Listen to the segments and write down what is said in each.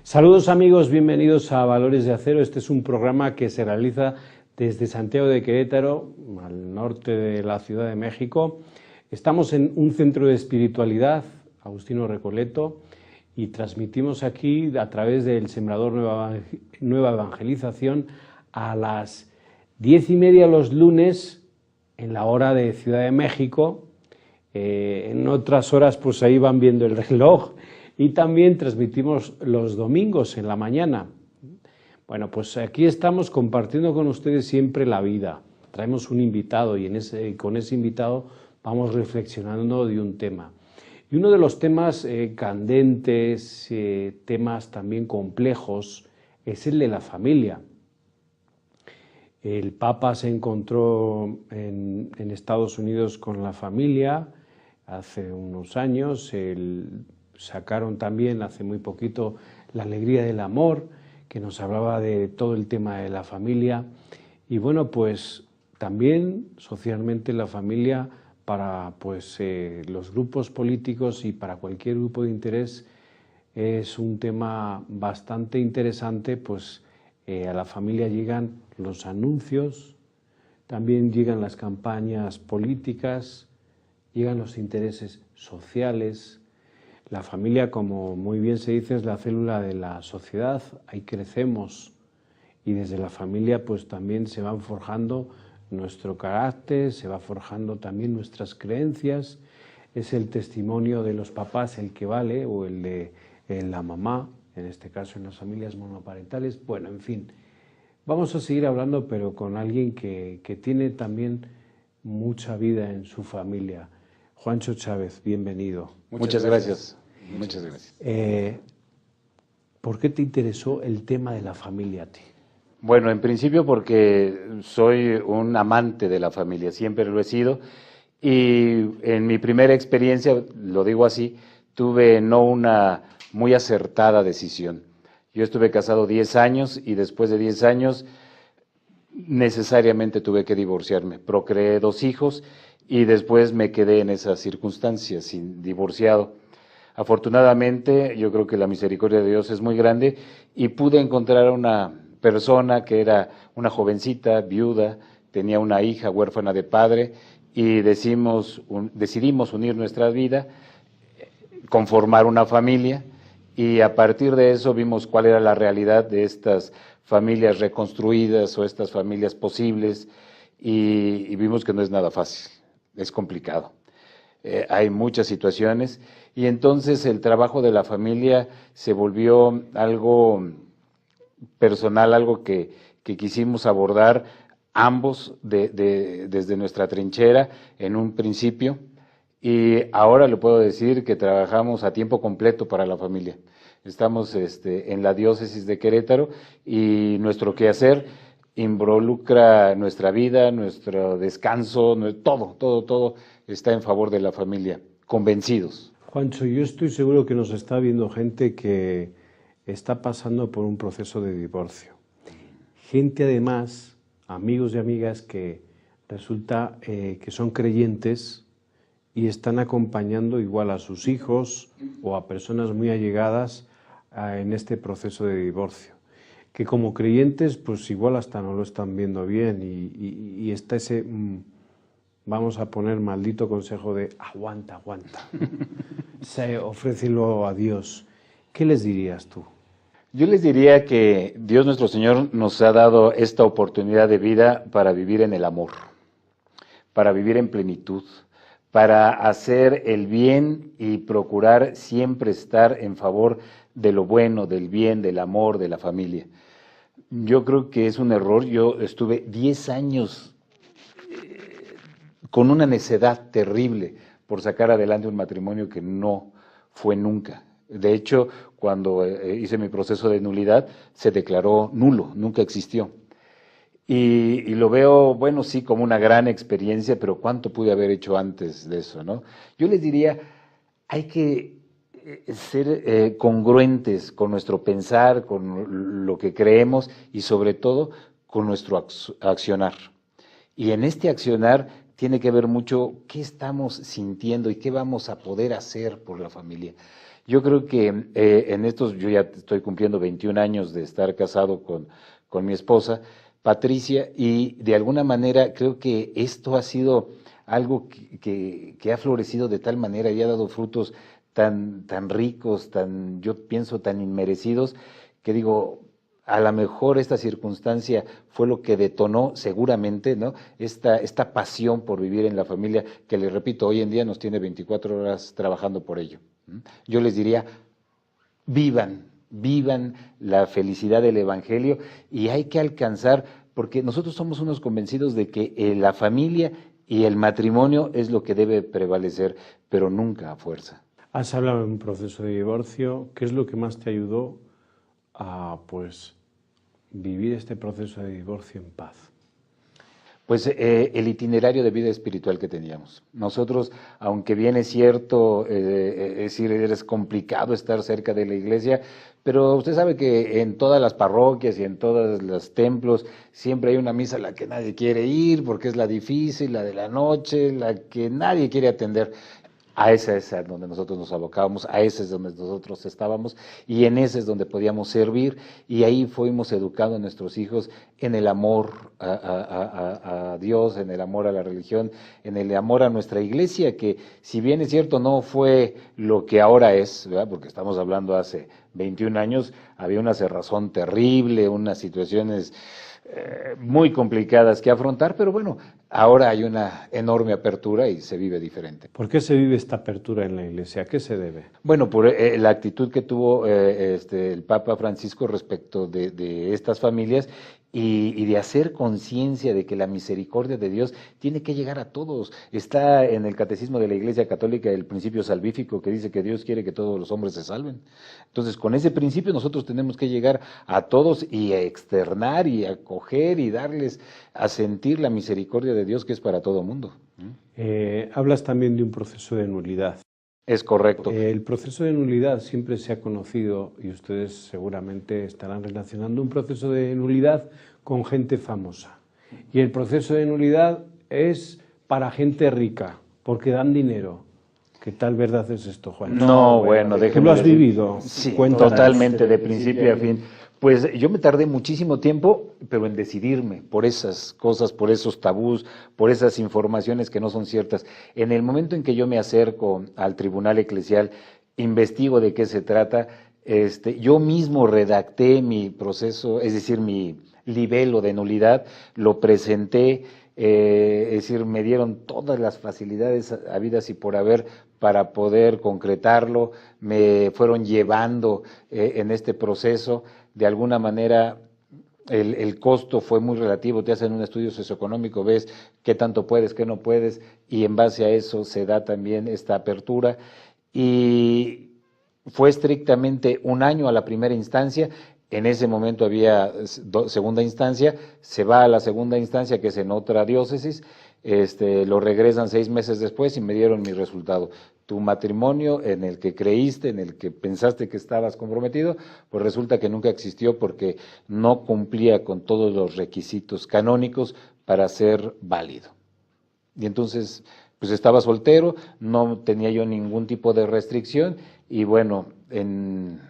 Saludos amigos, bienvenidos a Valores de Acero. Este es un programa que se realiza desde Santiago de Querétaro, al norte de la Ciudad de México. Estamos en un centro de espiritualidad, Agustino Recoleto, y transmitimos aquí a través del Sembrador Nueva Evangelización a las 10:30 los lunes en la hora de Ciudad de México. En otras horas pues ahí van viendo el reloj. Y también transmitimos los domingos en la mañana. Bueno, pues aquí estamos compartiendo con ustedes siempre la vida. Traemos un invitado y con ese invitado vamos reflexionando de un tema. Y uno de los temas candentes, temas también complejos, es el de la familia. El Papa se encontró en Estados Unidos con la familia hace unos años. Sacaron también hace muy poquito La alegría del amor, que nos hablaba de todo el tema de la familia. Y bueno, pues también socialmente la familia para los grupos políticos y para cualquier grupo de interés es un tema bastante interesante, pues a la familia llegan los anuncios, también llegan las campañas políticas, llegan los intereses sociales. La familia, como muy bien se dice, es la célula de la sociedad, ahí crecemos y desde la familia pues también se van forjando nuestro carácter, se va forjando también nuestras creencias, es el testimonio de los papás el que vale o el de la mamá, en este caso en las familias monoparentales. Bueno, en fin, vamos a seguir hablando pero con alguien que tiene también mucha vida en su familia. Juancho Chávez, bienvenido. Muchas gracias. Muchas gracias. ¿Por qué te interesó el tema de la familia a ti? Bueno, en principio porque soy un amante de la familia, siempre lo he sido, y en mi primera experiencia, lo digo así, tuve no una muy acertada decisión. Yo estuve casado 10 años y después de 10 años necesariamente tuve que divorciarme. Procreé 2 hijos y después me quedé en esas circunstancias, sin divorciado. Afortunadamente, yo creo que la misericordia de Dios es muy grande y pude encontrar a una persona que era una jovencita, viuda, tenía una hija huérfana de padre y decidimos unir nuestra vida, conformar una familia y a partir de eso vimos cuál era la realidad de estas familias reconstruidas o estas familias posibles y vimos que no es nada fácil, es complicado. Hay muchas situaciones y entonces el trabajo de la familia se volvió algo personal, algo que quisimos abordar ambos desde nuestra trinchera en un principio y ahora le puedo decir que trabajamos a tiempo completo para la familia. Estamos en la diócesis de Querétaro y nuestro quehacer involucra nuestra vida, nuestro descanso, todo está en favor de la familia, convencidos. Juancho, yo estoy seguro que nos está viendo gente que está pasando por un proceso de divorcio. Gente además, amigos y amigas que resulta que son creyentes y están acompañando igual a sus hijos o a personas muy allegadas en este proceso de divorcio. Que como creyentes pues igual hasta no lo están viendo bien y está ese, vamos a poner maldito consejo de aguanta, ofrécelo a Dios. ¿Qué les dirías tú? Yo les diría que Dios nuestro Señor nos ha dado esta oportunidad de vida para vivir en el amor, para vivir en plenitud, para hacer el bien y procurar siempre estar en favor de lo bueno, del bien, del amor, de la familia. Yo creo que es un error. Yo estuve 10 años con una necedad terrible por sacar adelante un matrimonio que no fue nunca. De hecho, cuando hice mi proceso de nulidad, se declaró nulo, nunca existió. Y lo veo, bueno, sí, como una gran experiencia, pero ¿cuánto pude haber hecho antes de eso, no? Yo les diría, hay que ser congruentes con nuestro pensar, con lo que creemos y sobre todo con nuestro accionar. Y en este accionar tiene que ver mucho qué estamos sintiendo y qué vamos a poder hacer por la familia. Yo creo que en estos, yo ya estoy cumpliendo 21 años de estar casado con mi esposa, Patricia, y de alguna manera creo que esto ha sido algo que ha florecido de tal manera y ha dado frutos tan ricos, yo pienso, tan inmerecidos, que digo, a lo mejor esta circunstancia fue lo que detonó seguramente, ¿no?, esta pasión por vivir en la familia, que les repito, hoy en día nos tiene 24 horas trabajando por ello. Yo les diría, vivan la felicidad del Evangelio, y hay que alcanzar, porque nosotros somos unos convencidos de que la familia y el matrimonio es lo que debe prevalecer, pero nunca a fuerza. Has hablado de un proceso de divorcio. ¿Qué es lo que más te ayudó a, pues, vivir este proceso de divorcio en paz? Pues el itinerario de vida espiritual que teníamos. Nosotros, aunque bien es cierto, es decir, es complicado estar cerca de la iglesia, pero usted sabe que en todas las parroquias y en todos los templos siempre hay una misa a la que nadie quiere ir, porque es la difícil, la de la noche, la que nadie quiere atender. A esa es a donde nosotros nos abocábamos, a ese es donde nosotros estábamos, y en ese es donde podíamos servir, y ahí fuimos educando a nuestros hijos en el amor a Dios, en el amor a la religión, en el amor a nuestra iglesia, que si bien es cierto no fue lo que ahora es, ¿verdad?, porque estamos hablando hace 21 años, había una cerrazón terrible, unas situaciones muy complicadas que afrontar, pero bueno, ahora hay una enorme apertura y se vive diferente. ¿Por qué se vive esta apertura en la iglesia? ¿A qué se debe? Bueno, por la actitud que tuvo el Papa Francisco respecto de estas familias y de hacer conciencia de que la misericordia de Dios tiene que llegar a todos. Está en el Catecismo de la Iglesia Católica el principio salvífico, que dice que Dios quiere que todos los hombres se salven. Entonces, con ese principio nosotros tenemos que llegar a todos y a externar y a acoger y darles a sentir la misericordia de Dios, que es para todo mundo. Hablas también de un proceso de nulidad. Es correcto. El proceso de nulidad siempre se ha conocido, y ustedes seguramente estarán relacionando un proceso de nulidad con gente famosa. Y el proceso de nulidad es para gente rica, porque dan dinero. ¿Qué tal verdad es esto, Juan? No, bueno, déjeme ¿Tú lo has decir. vivido? Sí, Cuéntanos. totalmente, de principio a fin. Pues yo me tardé muchísimo tiempo, pero en decidirme por esas cosas, por esos tabús, por esas informaciones que no son ciertas. En el momento en que yo me acerco al tribunal eclesial, investigo de qué se trata, yo mismo redacté mi proceso, es decir, mi libelo de nulidad, lo presenté, es decir, me dieron todas las facilidades habidas y por haber para poder concretarlo, me fueron llevando en este proceso. De alguna manera el costo fue muy relativo, te hacen un estudio socioeconómico, ves qué tanto puedes, qué no puedes, y en base a eso se da también esta apertura. Y fue estrictamente un año a la primera instancia. En ese momento había segunda instancia, se va a la segunda instancia, que es en otra diócesis, lo regresan 6 meses después y me dieron mi resultado. Tu matrimonio en el que creíste, en el que pensaste que estabas comprometido, pues resulta que nunca existió porque no cumplía con todos los requisitos canónicos para ser válido. Y entonces, pues estaba soltero, no tenía yo ningún tipo de restricción, y bueno, en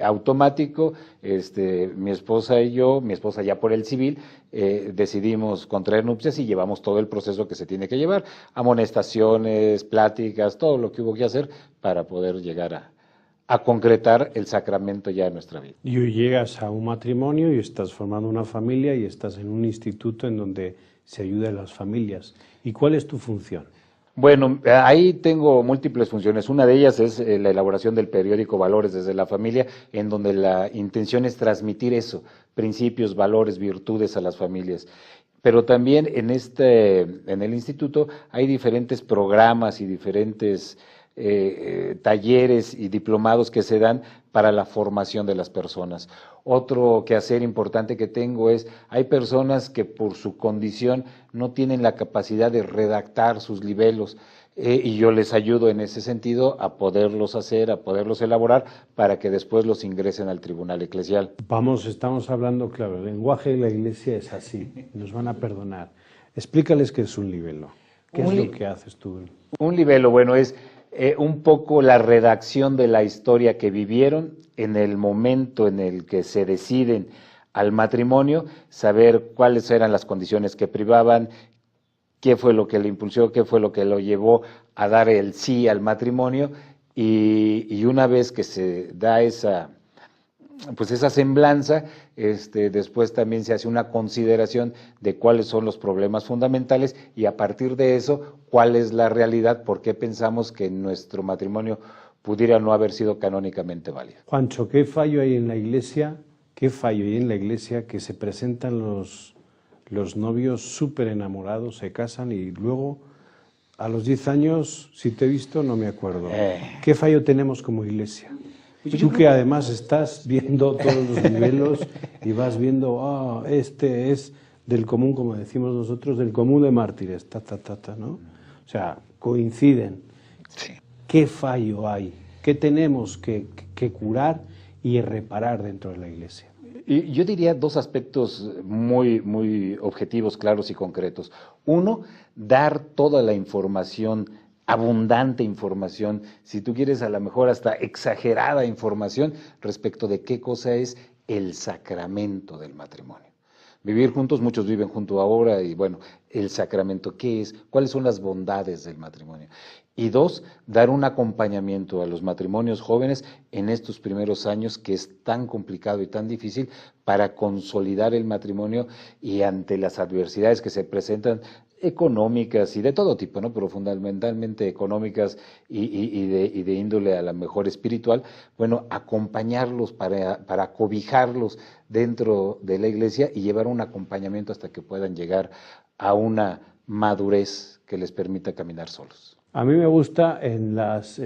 automático, mi esposa y yo, mi esposa ya por el civil, decidimos contraer nupcias y llevamos todo el proceso que se tiene que llevar, amonestaciones, pláticas, todo lo que hubo que hacer para poder llegar a concretar el sacramento ya en nuestra vida. Y hoy llegas a un matrimonio y estás formando una familia y estás en un instituto en donde se ayuda a las familias. ¿Y cuál es tu función? Bueno, ahí tengo múltiples funciones. Una de ellas es la elaboración del periódico Valores desde la Familia, en donde la intención es transmitir eso, principios, valores, virtudes a las familias. Pero también en el instituto hay diferentes programas y diferentes talleres y diplomados que se dan para la formación de las personas. Otro quehacer importante que tengo es, hay personas que por su condición no tienen la capacidad de redactar sus libelos, y yo les ayudo en ese sentido a poderlos hacer, a poderlos elaborar, para que después los ingresen al tribunal eclesial. Estamos hablando, claro, el lenguaje de la Iglesia es así, nos van a perdonar. Explícales qué es un libelo. ¿Qué es lo que haces tú? Un libelo, bueno, es un poco la redacción de la historia que vivieron en el momento en el que se deciden al matrimonio, saber cuáles eran las condiciones que privaban, qué fue lo que le impulsó, qué fue lo que lo llevó a dar el sí al matrimonio, y una vez que se da esa semblanza, después también se hace una consideración de cuáles son los problemas fundamentales y a partir de eso, cuál es la realidad, por qué pensamos que nuestro matrimonio pudiera no haber sido canónicamente válido. Juancho, ¿qué fallo hay en la Iglesia? ¿Qué fallo hay en la Iglesia que se presentan los novios súper enamorados, se casan y luego a los 10 años, si te he visto, no me acuerdo? ¿Qué fallo tenemos como Iglesia? Tú que además estás viendo todos los niveles y vas viendo, este es del común, como decimos nosotros, del común de mártires, ¿no? O sea, coinciden. Sí. ¿Qué fallo hay? ¿Qué tenemos que curar y reparar dentro de la Iglesia? Y yo diría dos aspectos muy, muy objetivos, claros y concretos. Uno, dar toda la información, abundante información, si tú quieres a lo mejor hasta exagerada información respecto de qué cosa es el sacramento del matrimonio. Vivir juntos, muchos viven juntos ahora y bueno, el sacramento, ¿qué es? ¿Cuáles son las bondades del matrimonio? Y dos, dar un acompañamiento a los matrimonios jóvenes en estos primeros años que es tan complicado y tan difícil para consolidar el matrimonio y ante las adversidades que se presentan económicas y de todo tipo, ¿no? Pero fundamentalmente económicas y de índole a la mejor espiritual, bueno, acompañarlos para cobijarlos dentro de la iglesia y llevar un acompañamiento hasta que puedan llegar a una madurez que les permita caminar solos. A mí me gusta en los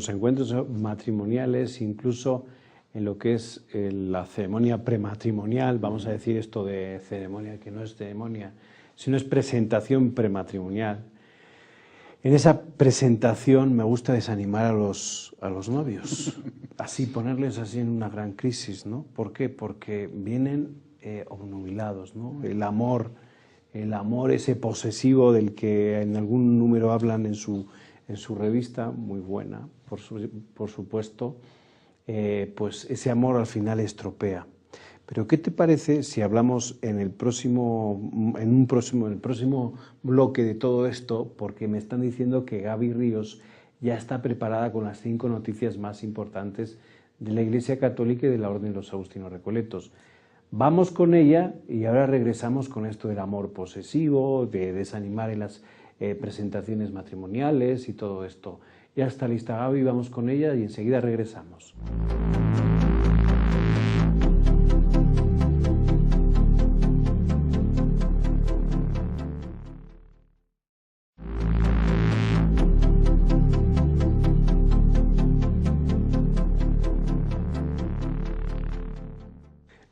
encuentros matrimoniales, incluso en lo que es la ceremonia prematrimonial, vamos a decir esto de ceremonia, que no es ceremonia, sino es presentación prematrimonial. En esa presentación me gusta desanimar a los novios, así ponerles así en una gran crisis, ¿no? ¿Por qué? Porque vienen obnubilados, ¿no? El amor ese posesivo del que en algún número hablan en su revista, muy buena, por supuesto, pues ese amor al final estropea. Pero ¿qué te parece si hablamos en el próximo bloque de todo esto? Porque me están diciendo que Gaby Ríos ya está preparada con las 5 noticias más importantes de la Iglesia Católica y de la Orden de los Agustinos Recoletos. Vamos con ella y ahora regresamos con esto del amor posesivo, de desanimar en las presentaciones matrimoniales y todo esto. Ya está lista Gaby, vamos con ella y enseguida regresamos.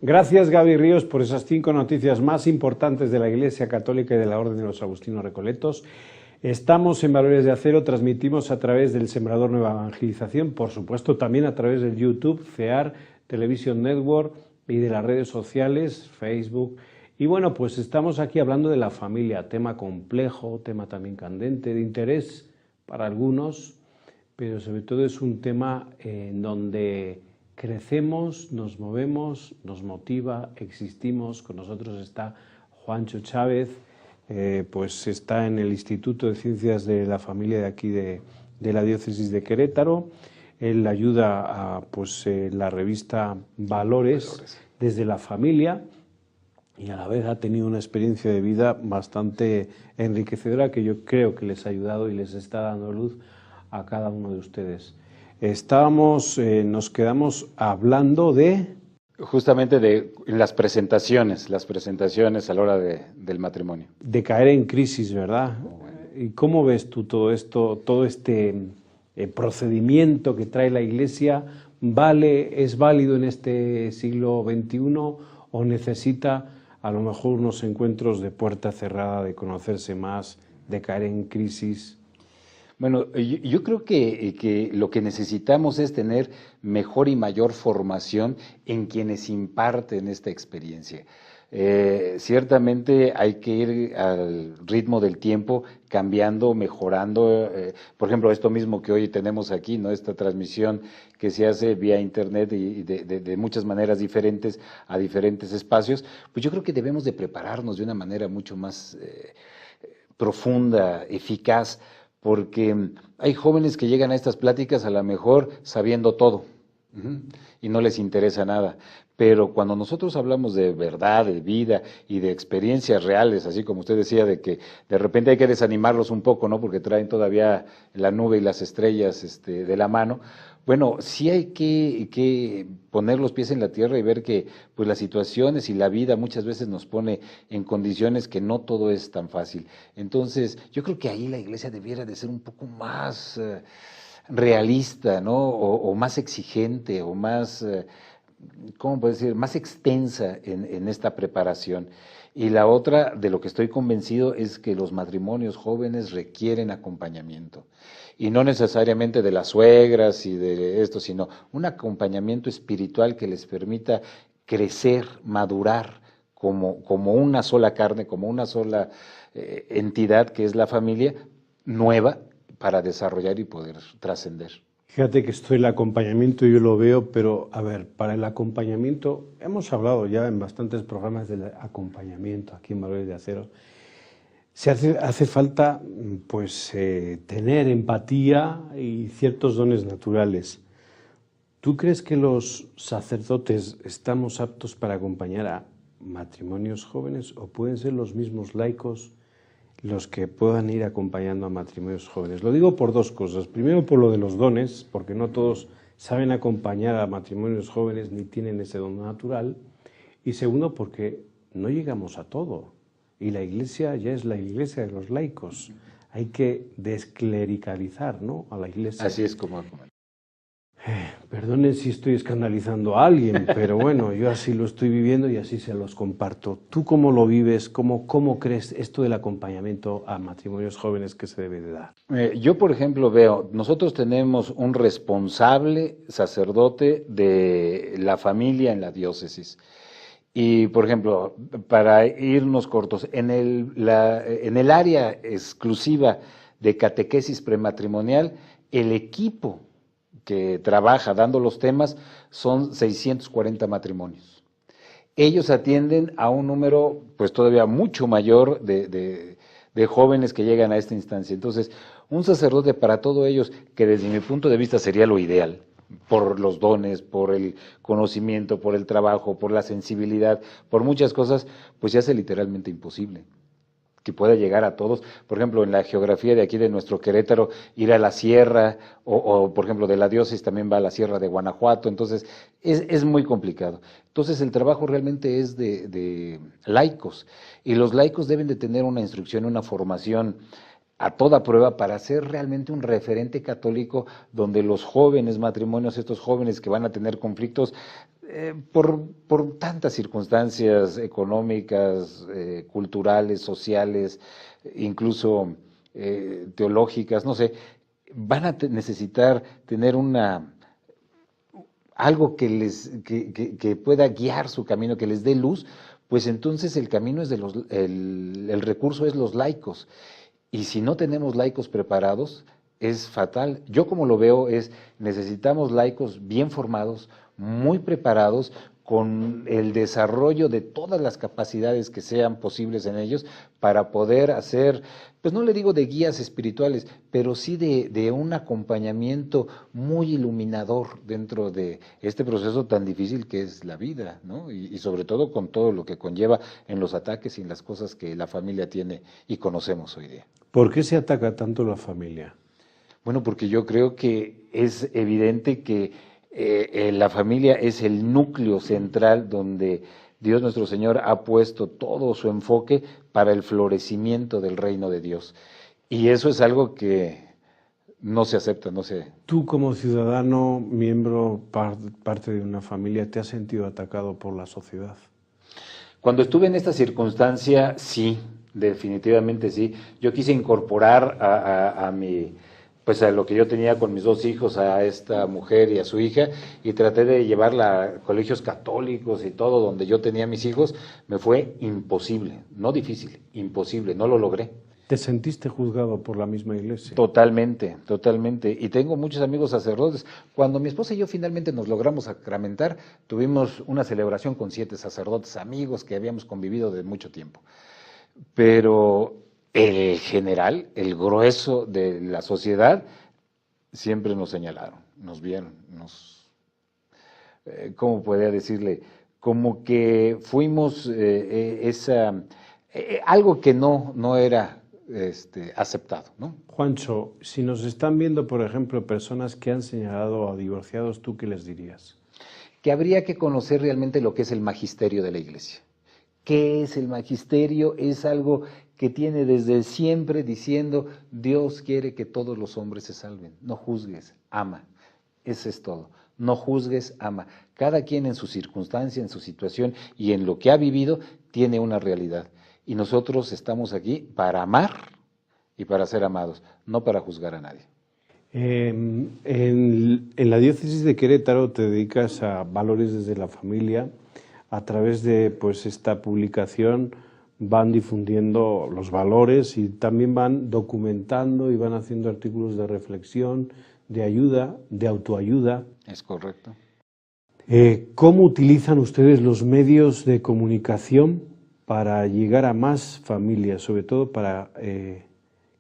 Gracias Gaby Ríos por esas 5 noticias más importantes de la Iglesia Católica y de la Orden de los Agustinos Recoletos. Estamos en Valores de Acero, transmitimos a través del Sembrador Nueva Evangelización, por supuesto también a través del YouTube, CEAR, Television Network y de las redes sociales, Facebook. Y bueno, pues estamos aquí hablando de la familia, tema complejo, tema también candente, de interés para algunos, pero sobre todo es un tema en donde crecemos, nos movemos, nos motiva, existimos. Con nosotros está Juancho Chávez, pues está en el Instituto de Ciencias de la Familia de aquí de la Diócesis de Querétaro. Él ayuda a la revista Valores desde la familia y a la vez ha tenido una experiencia de vida bastante enriquecedora que yo creo que les ha ayudado y les está dando luz a cada uno de ustedes. Nos quedamos hablando de... Justamente de las presentaciones a la hora del matrimonio. De caer en crisis, ¿verdad? Bueno. ¿Y cómo ves tú todo esto, todo este procedimiento que trae la Iglesia? ¿Es válido en este siglo XXI o necesita a lo mejor unos encuentros de puerta cerrada, de conocerse más, de caer en crisis? Bueno, yo creo que lo que necesitamos es tener mejor y mayor formación en quienes imparten esta experiencia. Ciertamente hay que ir al ritmo del tiempo, cambiando, mejorando. Por ejemplo, esto mismo que hoy tenemos aquí, ¿no? Esta transmisión que se hace vía internet y de muchas maneras diferentes a diferentes espacios, pues yo creo que debemos de prepararnos de una manera mucho más profunda, eficaz, porque hay jóvenes que llegan a estas pláticas a lo mejor sabiendo todo, y no les interesa nada. Pero cuando nosotros hablamos de verdad, de vida y de experiencias reales, así como usted decía, de que de repente hay que desanimarlos un poco, ¿no? Porque traen todavía la nube y las estrellas de la mano. Bueno, sí hay que poner los pies en la tierra y ver que pues las situaciones y la vida muchas veces nos pone en condiciones que no todo es tan fácil. Entonces, yo creo que ahí la iglesia debiera de ser un poco más realista, ¿no? O más exigente, o más, ¿cómo puedo decir?, más extensa en esta preparación. Y la otra, de lo que estoy convencido, es que los matrimonios jóvenes requieren acompañamiento. Y no necesariamente de las suegras y de esto, sino un acompañamiento espiritual que les permita crecer, madurar como una sola carne, como una sola entidad que es la familia nueva, para desarrollar y poder trascender. Fíjate que esto del acompañamiento yo lo veo, pero a ver, para el acompañamiento, hemos hablado ya en bastantes programas del acompañamiento aquí en Valores de Acero. Hace falta pues tener empatía y ciertos dones naturales. ¿Tú crees que los sacerdotes estamos aptos para acompañar a matrimonios jóvenes o pueden ser los mismos laicos los que puedan ir acompañando a matrimonios jóvenes? Lo digo por dos cosas. Primero, por lo de los dones, porque no todos saben acompañar a matrimonios jóvenes ni tienen ese don natural. Y segundo, porque no llegamos a todo. Y la iglesia ya es la iglesia de los laicos. Hay que desclericalizar, ¿no?, a la iglesia. Así es como... Perdonen si estoy escandalizando a alguien, pero bueno, yo así lo estoy viviendo y así se los comparto. ¿Tú cómo lo vives? ¿Cómo crees esto del acompañamiento a matrimonios jóvenes que se debe de dar? Yo, por ejemplo, veo, nosotros tenemos un responsable sacerdote de la familia en la diócesis. Y, por ejemplo, para irnos cortos, en el área exclusiva de catequesis prematrimonial, el equipo que trabaja dando los temas son 640 matrimonios. Ellos atienden a un número pues todavía mucho mayor de jóvenes que llegan a esta instancia. Entonces, un sacerdote para todos ellos, que desde mi punto de vista sería lo ideal, por los dones, por el conocimiento, por el trabajo, por la sensibilidad, por muchas cosas, pues se hace literalmente imposible que pueda llegar a todos. Por ejemplo, en la geografía de aquí de nuestro Querétaro, ir a la sierra, o por ejemplo de la diócesis también va a la sierra de Guanajuato, entonces es muy complicado. Entonces el trabajo realmente es de laicos, y los laicos deben de tener una instrucción, una formación a toda prueba para ser realmente un referente católico donde los jóvenes matrimonios, estos jóvenes que van a tener conflictos por tantas circunstancias económicas, culturales, sociales, incluso teológicas, no sé, van a necesitar tener algo que pueda guiar su camino, que les dé luz, pues entonces el camino es el recurso es los laicos. Y si no tenemos laicos preparados, es fatal. Yo como lo veo necesitamos laicos bien formados, muy preparados, con el desarrollo de todas las capacidades que sean posibles en ellos para poder hacer, pues no le digo de guías espirituales, pero sí de un acompañamiento muy iluminador dentro de este proceso tan difícil que es la vida, ¿no? Y sobre todo con todo lo que conlleva en los ataques y en las cosas que la familia tiene y conocemos hoy día. ¿Por qué se ataca tanto la familia? Bueno, porque yo creo que es evidente que la familia es el núcleo central donde Dios nuestro Señor ha puesto todo su enfoque para el florecimiento del reino de Dios. Y eso es algo que no se acepta, no se... Tú como ciudadano, miembro, parte de una familia, ¿te has sentido atacado por la sociedad? Cuando estuve en esta circunstancia, sí, definitivamente sí. Yo quise incorporar a mi pues a lo que yo tenía con mis dos hijos, a esta mujer y a su hija, y traté de llevarla a colegios católicos y todo, donde yo tenía a mis hijos, me fue imposible, no difícil, imposible, no lo logré. ¿Te sentiste juzgado por la misma iglesia? Totalmente, totalmente. Y tengo muchos amigos sacerdotes. Cuando mi esposa y yo finalmente nos logramos sacramentar, tuvimos una celebración con 7 sacerdotes amigos que habíamos convivido de mucho tiempo. Pero el general, el grueso de la sociedad, siempre nos señalaron, nos vieron, ¿cómo podría decirle? Como que fuimos algo que no era aceptado, ¿no? Juancho, si nos están viendo, por ejemplo, personas que han señalado a divorciados, ¿tú qué les dirías? Que habría que conocer realmente lo que es el magisterio de la Iglesia. ¿Qué es el magisterio? Es algo que tiene desde siempre diciendo, Dios quiere que todos los hombres se salven. No juzgues, ama. Eso es todo. No juzgues, ama. Cada quien en su circunstancia, en su situación y en lo que ha vivido, tiene una realidad. Y nosotros estamos aquí para amar y para ser amados, no para juzgar a nadie. En la diócesis de Querétaro te dedicas a valores desde la familia. A través de esta publicación van difundiendo los valores y también van documentando y van haciendo artículos de reflexión, de ayuda, de autoayuda. Es correcto. ¿Cómo utilizan ustedes los medios de comunicación para llegar a más familias, sobre todo para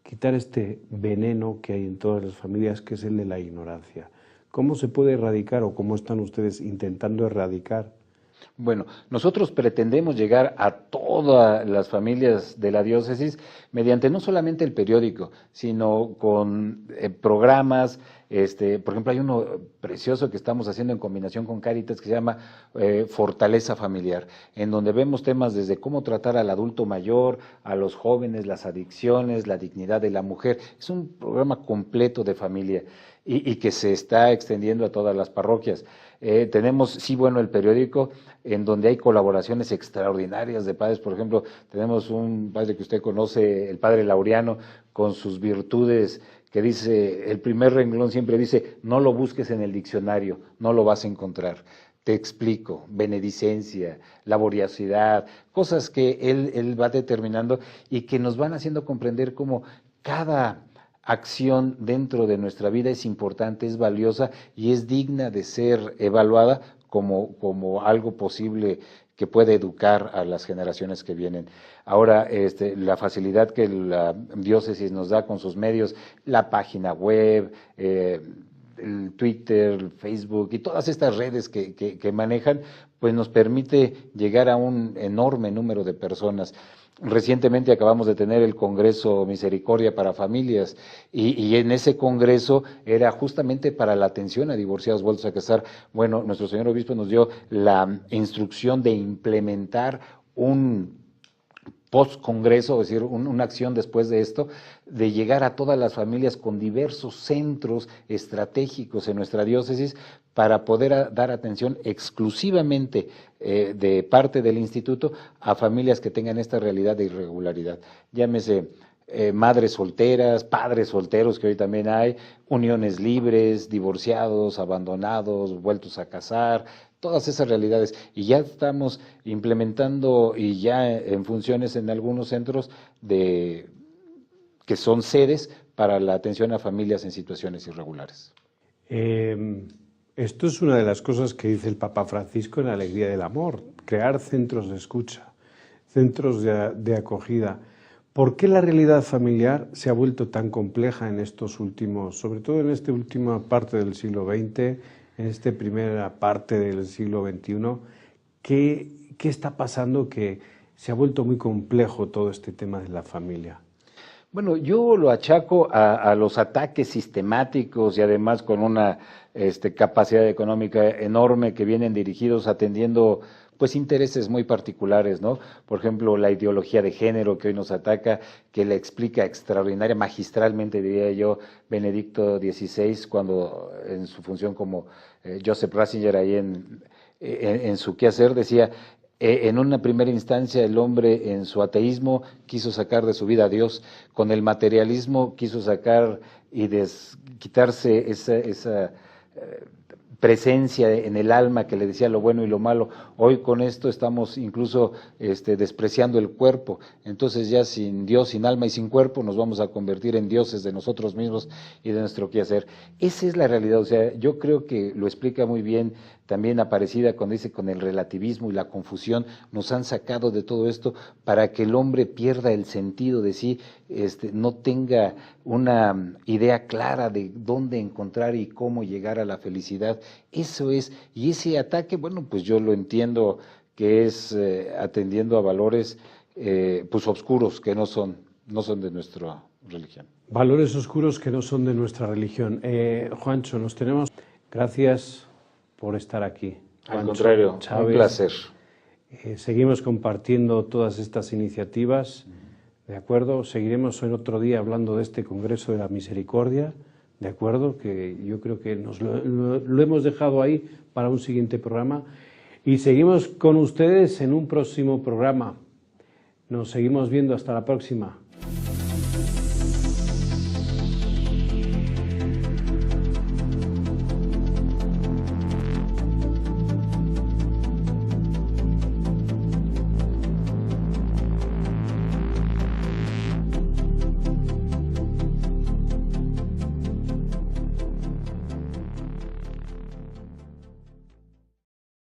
quitar este veneno que hay en todas las familias, que es el de la ignorancia? ¿Cómo se puede erradicar o cómo están ustedes intentando erradicar? Bueno, nosotros pretendemos llegar a todas las familias de la diócesis mediante no solamente el periódico, sino con programas. Por ejemplo, hay uno precioso que estamos haciendo en combinación con Cáritas que se llama Fortaleza Familiar, en donde vemos temas desde cómo tratar al adulto mayor, a los jóvenes, las adicciones, la dignidad de la mujer. Es un programa completo de familia y que se está extendiendo a todas las parroquias. Tenemos, el periódico, en donde hay colaboraciones extraordinarias de padres. Por ejemplo, tenemos un padre que usted conoce, el padre Laureano, con sus virtudes, que dice, el primer renglón siempre dice, no lo busques en el diccionario, no lo vas a encontrar. Te explico, benedicencia, laboriosidad, cosas que él va determinando y que nos van haciendo comprender cómo cada acción dentro de nuestra vida es importante, es valiosa y es digna de ser evaluada como algo posible que puede educar a las generaciones que vienen. Ahora, la facilidad que la diócesis nos da con sus medios, la página web, el Twitter, el Facebook y todas estas redes que manejan, pues nos permite llegar a un enorme número de personas. Recientemente acabamos de tener el Congreso Misericordia para Familias y en ese congreso era justamente para la atención a divorciados vueltos a casar. Bueno, nuestro señor obispo nos dio la instrucción de implementar un post-congreso, es decir, una acción después de esto, de llegar a todas las familias con diversos centros estratégicos en nuestra diócesis para poder dar atención exclusivamente de parte del instituto a familias que tengan esta realidad de irregularidad. Llámese madres solteras, padres solteros que hoy también hay, uniones libres, divorciados, abandonados, vueltos a casar, todas esas realidades. Y ya estamos implementando y ya en funciones en algunos centros que son sedes para la atención a familias en situaciones irregulares. Esto es una de las cosas que dice el Papa Francisco en la Alegría del Amor, crear centros de escucha, centros de acogida. ¿Por qué la realidad familiar se ha vuelto tan compleja en estos últimos, sobre todo en esta última parte del siglo XX, en esta primera parte del siglo XXI? ¿Qué está pasando que se ha vuelto muy complejo todo este tema de la familia? Bueno, yo lo achaco a los ataques sistemáticos y además con una capacidad económica enorme que vienen dirigidos atendiendo pues intereses muy particulares, ¿no? Por ejemplo, la ideología de género que hoy nos ataca, que le explica extraordinaria, magistralmente diría yo, Benedicto XVI, cuando en su función como Joseph Ratzinger ahí en su quehacer decía, En una primera instancia el hombre en su ateísmo quiso sacar de su vida a Dios, con el materialismo quiso sacar y quitarse esa presencia en el alma que le decía lo bueno y lo malo. Hoy con esto estamos incluso despreciando el cuerpo. Entonces ya sin Dios, sin alma y sin cuerpo nos vamos a convertir en dioses de nosotros mismos y de nuestro quehacer. Esa es la realidad. O sea, yo creo que lo explica muy bien también Aparecida cuando dice con el relativismo y la confusión nos han sacado de todo esto para que el hombre pierda el sentido de sí, no tenga una idea clara de dónde encontrar y cómo llegar a la felicidad. Eso es, y ese ataque, bueno, pues yo lo entiendo que es atendiendo a valores pues oscuros que no son de nuestra religión. Valores oscuros que no son de nuestra religión. Juancho, nos tenemos. Gracias por estar aquí. Juancho, al contrario, Chávez, un placer. Seguimos compartiendo todas estas iniciativas, ¿de acuerdo? Seguiremos en otro día hablando de este Congreso de la Misericordia, ¿de acuerdo? Que yo creo que nos lo hemos dejado ahí para un siguiente programa. Y seguimos con ustedes en un próximo programa. Nos seguimos viendo. Hasta la próxima.